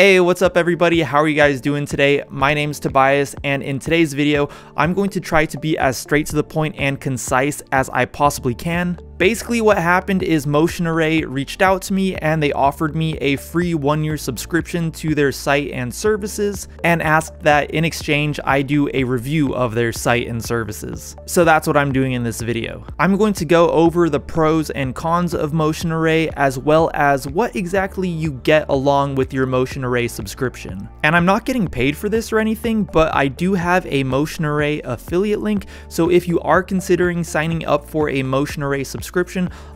Hey, what's up everybody? How are you guys doing today? My name's Tobias, and in today's video, I'm going to try to be as straight to the point and concise as I possibly can. Basically what happened is Motion Array reached out to me and they offered me a free 1-year subscription to their site and services and asked that in exchange I do a review of their site and services. So that's what I'm doing in this video. I'm going to go over the pros and cons of Motion Array as well as what exactly you get along with your Motion Array subscription. And I'm not getting paid for this or anything, but I do have a Motion Array affiliate link, so if you are considering signing up for a Motion Array subscription,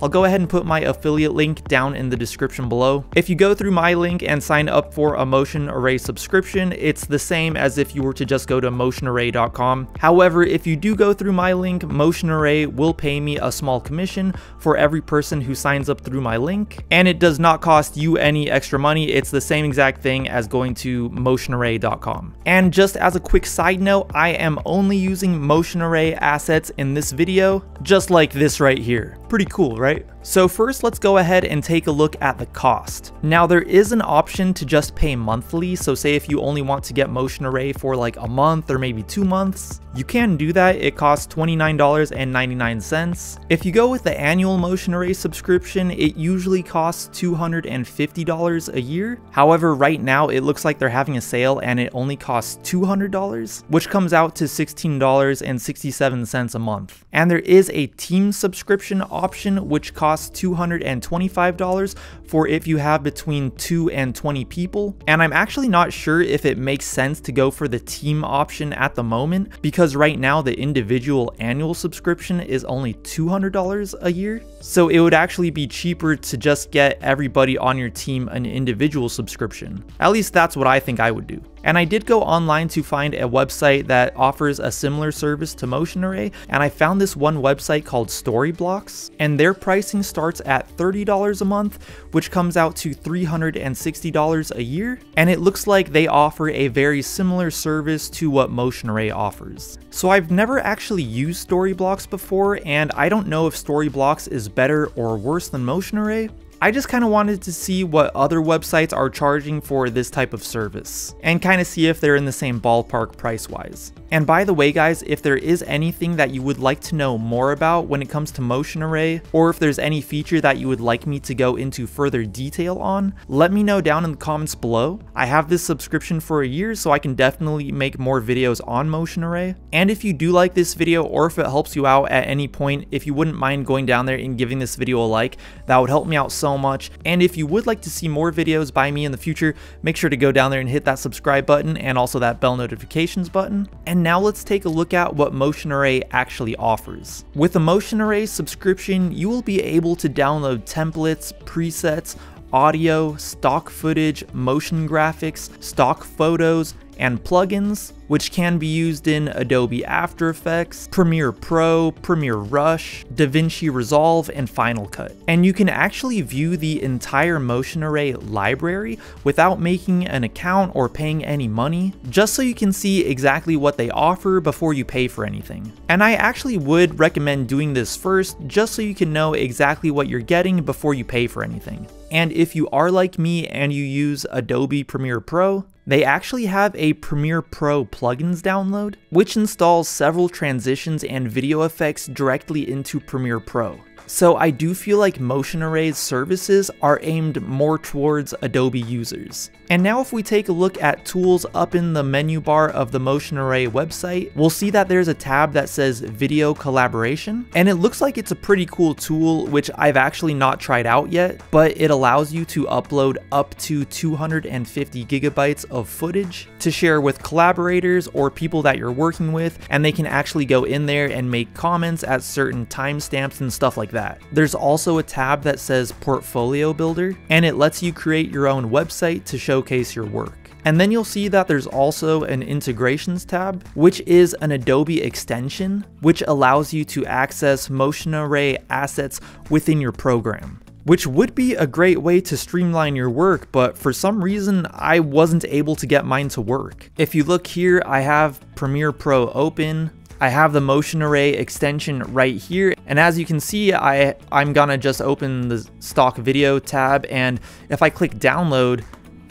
I'll go ahead and put my affiliate link down in the description below. If you go through my link and sign up for a Motion Array subscription, it's the same as if you were to just go to motionarray.com. However, if you do go through my link, Motion Array will pay me a small commission for every person who signs up through my link, and it does not cost you any extra money. It's the same exact thing as going to motionarray.com. And just as a quick side note, I am only using Motion Array assets in this video, just like this right here. Pretty cool, right? So first, let's go ahead and take a look at the cost. Now there is an option to just pay monthly, so say if you only want to get Motion Array for like a month or maybe 2 months, you can do that. It costs $29.99. If you go with the annual Motion Array subscription, it usually costs $250 a year. However, right now it looks like they're having a sale and it only costs $200, which comes out to $16.67 a month. And there is a team subscription option which costs $225 for if you have between 2 and 20 people. And I'm actually not sure if it makes sense to go for the team option at the moment, because right now the individual annual subscription is only $200 a year. So it would actually be cheaper to just get everybody on your team an individual subscription. At least that's what I think I would do. And I did go online to find a website that offers a similar service to Motion Array, and I found this one website called Storyblocks, and their pricing starts at $30 a month, which comes out to $360 a year, and it looks like they offer a very similar service to what Motion Array offers. So I've never actually used Storyblocks before, and I don't know if Storyblocks is better or worse than Motion Array. I just kind of wanted to see what other websites are charging for this type of service and kind of see if they're in the same ballpark price-wise. And by the way guys, if there is anything that you would like to know more about when it comes to Motion Array, or if there's any feature that you would like me to go into further detail on, let me know down in the comments below. I have this subscription for a year, so I can definitely make more videos on Motion Array. And if you do like this video, or if it helps you out at any point, if you wouldn't mind going down there and giving this video a like, that would help me out so much. And if you would like to see more videos by me in the future, make sure to go down there and hit that subscribe button and also that bell notifications button. And now let's take a look at what Motion Array actually offers. With a Motion Array subscription, you will be able to download templates, presets, audio, stock footage, motion graphics, stock photos, and plugins, which can be used in Adobe After Effects, Premiere Pro, Premiere Rush, DaVinci Resolve, and Final Cut. And you can actually view the entire Motion Array library without making an account or paying any money, just so you can see exactly what they offer before you pay for anything. And I actually would recommend doing this first, just so you can know exactly what you're getting before you pay for anything. And if you are like me and you use Adobe Premiere Pro, they actually have a Premiere Pro plugins download, which installs several transitions and video effects directly into Premiere Pro. So I do feel like Motion Array's services are aimed more towards Adobe users. And now if we take a look at tools up in the menu bar of the Motion Array website, we'll see that there's a tab that says Video Collaboration, and it looks like it's a pretty cool tool, which I've actually not tried out yet, but it allows you to upload up to 250 gigabytes of footage to share with collaborators or people that you're working with, and they can actually go in there and make comments at certain timestamps and stuff like that. There's also a tab that says Portfolio Builder, and it lets you create your own website to showcase your work. And then you'll see that there's also an integrations tab, which is an Adobe extension, which allows you to access Motion Array assets within your program, which would be a great way to streamline your work, but for some reason I wasn't able to get mine to work. If you look here, I have Premiere Pro open, I have the Motion Array extension right here, and as you can see, I'm gonna just open the stock video tab, and if I click download,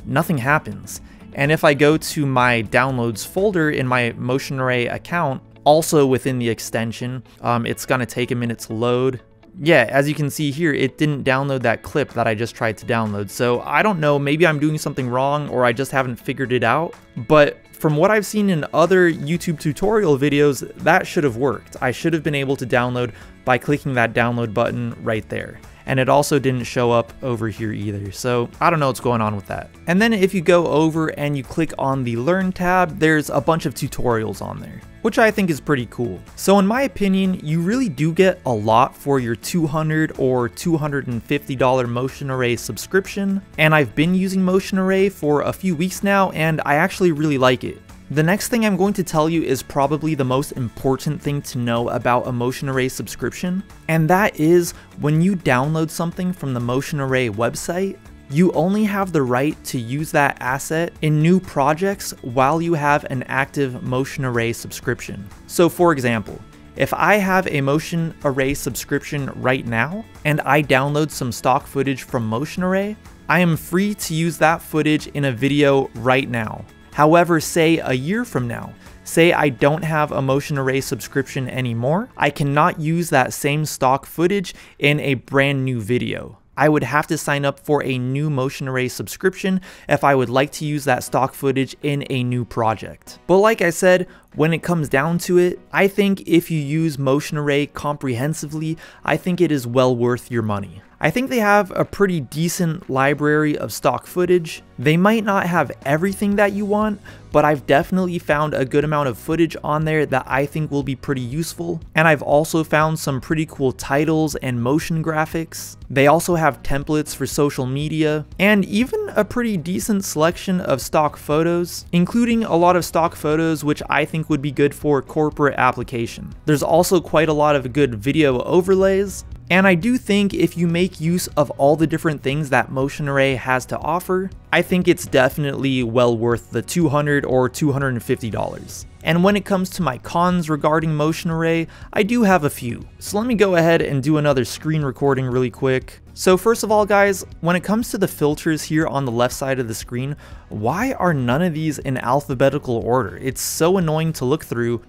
nothing happens. And if I go to my downloads folder in my Motion Array account, also within the extension, it's gonna take a minute to load. Yeah, as you can see here, it didn't download that clip that I just tried to download. So I don't know, maybe I'm doing something wrong or I just haven't figured it out. But from what I've seen in other YouTube tutorial videos, that should have worked. I should have been able to download by clicking that download button right there. And it also didn't show up over here either. So I don't know what's going on with that. And then if you go over and you click on the Learn tab, there's a bunch of tutorials on there, which I think is pretty cool. So in my opinion, you really do get a lot for your $200 or $250 Motion Array subscription. And I've been using Motion Array for a few weeks now, and I actually really like it. The next thing I'm going to tell you is probably the most important thing to know about a Motion Array subscription, and that is when you download something from the Motion Array website, you only have the right to use that asset in new projects while you have an active Motion Array subscription. So for example, if I have a Motion Array subscription right now and I download some stock footage from Motion Array, I am free to use that footage in a video right now. However, say a year from now, say I don't have a Motion Array subscription anymore, I cannot use that same stock footage in a brand new video. I would have to sign up for a new Motion Array subscription if I would like to use that stock footage in a new project. But like I said, when it comes down to it, I think if you use Motion Array comprehensively, I think it is well worth your money. I think they have a pretty decent library of stock footage. They might not have everything that you want, but I've definitely found a good amount of footage on there that I think will be pretty useful. And I've also found some pretty cool titles and motion graphics. They also have templates for social media, and even a pretty decent selection of stock photos, including a lot of stock photos which I think would be good for corporate application. There's also quite a lot of good video overlays. And I do think if you make use of all the different things that Motion Array has to offer, I think it's definitely well worth the $200 or $250. And when it comes to my cons regarding Motion Array, I do have a few. So let me go ahead and do another screen recording really quick. So first of all guys, when it comes to the filters here on the left side of the screen, why are none of these in alphabetical order? It's so annoying to look through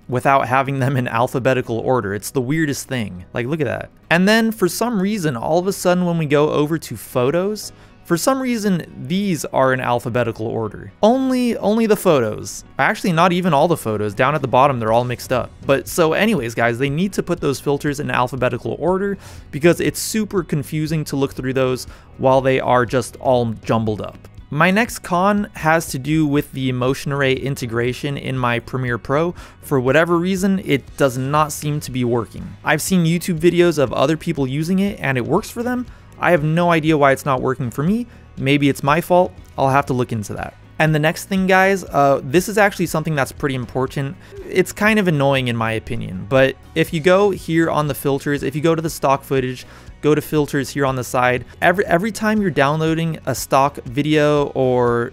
without having them in alphabetical order. It's the weirdest thing. Like, look at that. And then for some reason, all of a sudden when we go over to photos, for some reason, these are in alphabetical order. Only the photos. Actually, not even all the photos. Down at the bottom, they're all mixed up. But so anyways, guys, they need to put those filters in alphabetical order because it's super confusing to look through those while they are just all jumbled up. My next con has to do with the Motion Array integration in my Premiere Pro. For whatever reason, it does not seem to be working. I've seen YouTube videos of other people using it and it works for them. I have no idea why it's not working for me. Maybe it's my fault. I'll have to look into that. And the next thing, guys, this is actually something that's pretty important. It's kind of annoying in my opinion, but if you go here on the filters, if you go to the stock footage, go to filters here on the side, every time you're downloading a stock video or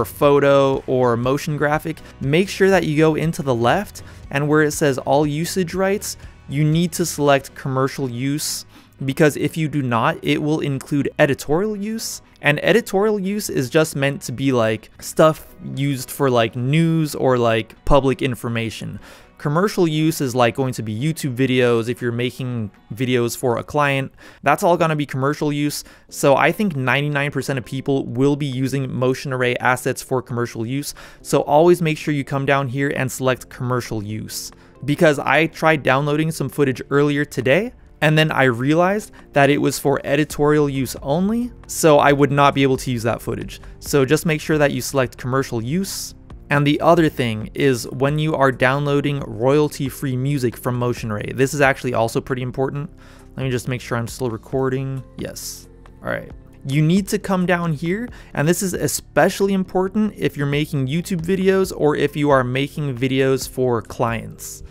photo or motion graphic, make sure that you go into the left and where it says all usage rights, you need to select commercial use, because if you do not, it will include editorial use. And editorial use is just meant to be like stuff used for like news or like public information. Commercial use is like going to be YouTube videos. If you're making videos for a client, that's all going to be commercial use. So I think 99% of people will be using Motion Array assets for commercial use. So always make sure you come down here and select commercial use, because I tried downloading some footage earlier today and then I realized that it was for editorial use only, so I would not be able to use that footage. So just make sure that you select commercial use. And the other thing is when you are downloading royalty-free music from Motion Array, this is actually also pretty important. Let me just make sure I'm still recording. Yes. All right. You need to come down here, and this is especially important if you're making YouTube videos or if you are making videos for clients.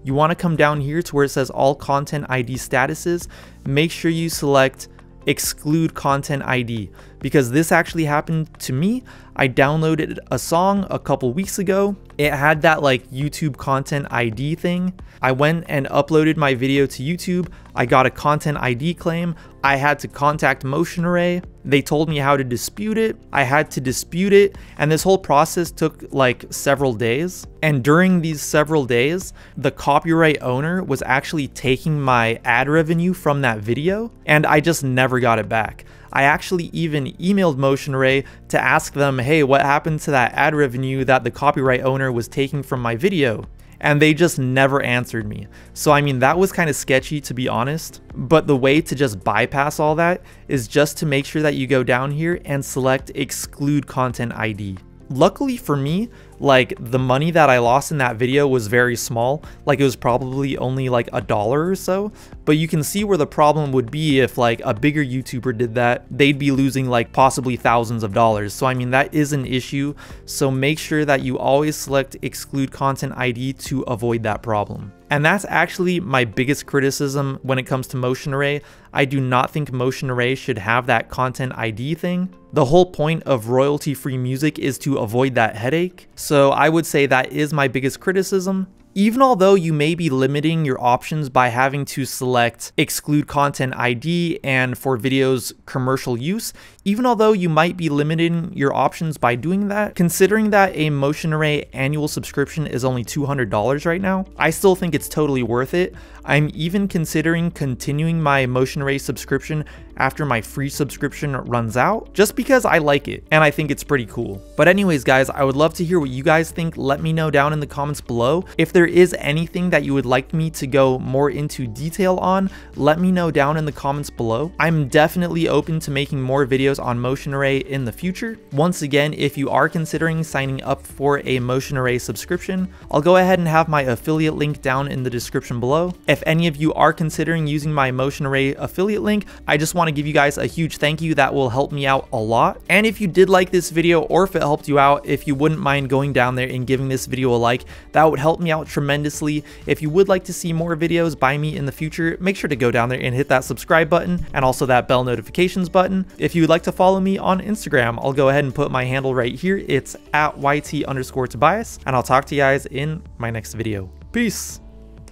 You want to come down here to where it says all content ID statuses. Make sure you select exclude content ID. because this actually happened to me. I downloaded a song a couple weeks ago. It had that like YouTube content ID thing. I went and uploaded my video to YouTube. I got a content ID claim. I had to contact Motion Array. They told me how to dispute it. I had to dispute it, and this whole process took like several days. And during these several days, the copyright owner was actually taking my ad revenue from that video, and I just never got it back. I actually even emailed Motion Array to ask them, hey, what happened to that ad revenue that the copyright owner was taking from my video? And they just never answered me. So I mean, that was kind of sketchy, to be honest. But the way to just bypass all that is just to make sure that you go down here and select exclude content ID. Luckily for me, like the money that I lost in that video was very small. Like it was probably only like $1 or so. But you can see where the problem would be if like a bigger YouTuber did that. They'd be losing like possibly thousands of dollars. So I mean, that is an issue. So make sure that you always select exclude content ID to avoid that problem. And that's actually my biggest criticism when it comes to Motion Array. I do not think Motion Array should have that content ID thing. The whole point of royalty-free music is to avoid that headache. So I would say that is my biggest criticism. Even although you may be limiting your options by having to select exclude content ID and for videos commercial use, even although you might be limiting your options by doing that, considering that a Motion Array annual subscription is only $200 right now, I still think it's totally worth it. I'm even considering continuing my Motion Array subscription after my free subscription runs out, just because I like it and I think it's pretty cool. But anyways guys, I would love to hear what you guys think. Let me know down in the comments below. If there is anything that you would like me to go more into detail on, let me know down in the comments below. I'm definitely open to making more videos on Motion Array in the future. Once again, if you are considering signing up for a Motion Array subscription, I'll go ahead and have my affiliate link down in the description below. If any of you are considering using my Motion Array affiliate link, I just want to give you guys a huge thank you. That will help me out a lot. And if you did like this video, or if it helped you out, if you wouldn't mind going down there and giving this video a like, that would help me out tremendously. If you would like to see more videos by me in the future, make sure to go down there and hit that subscribe button and also that bell notifications button. If you would like to follow me on Instagram, I'll go ahead and put my handle right here. It's at YT_Tobias, and I'll talk to you guys in my next video. Peace.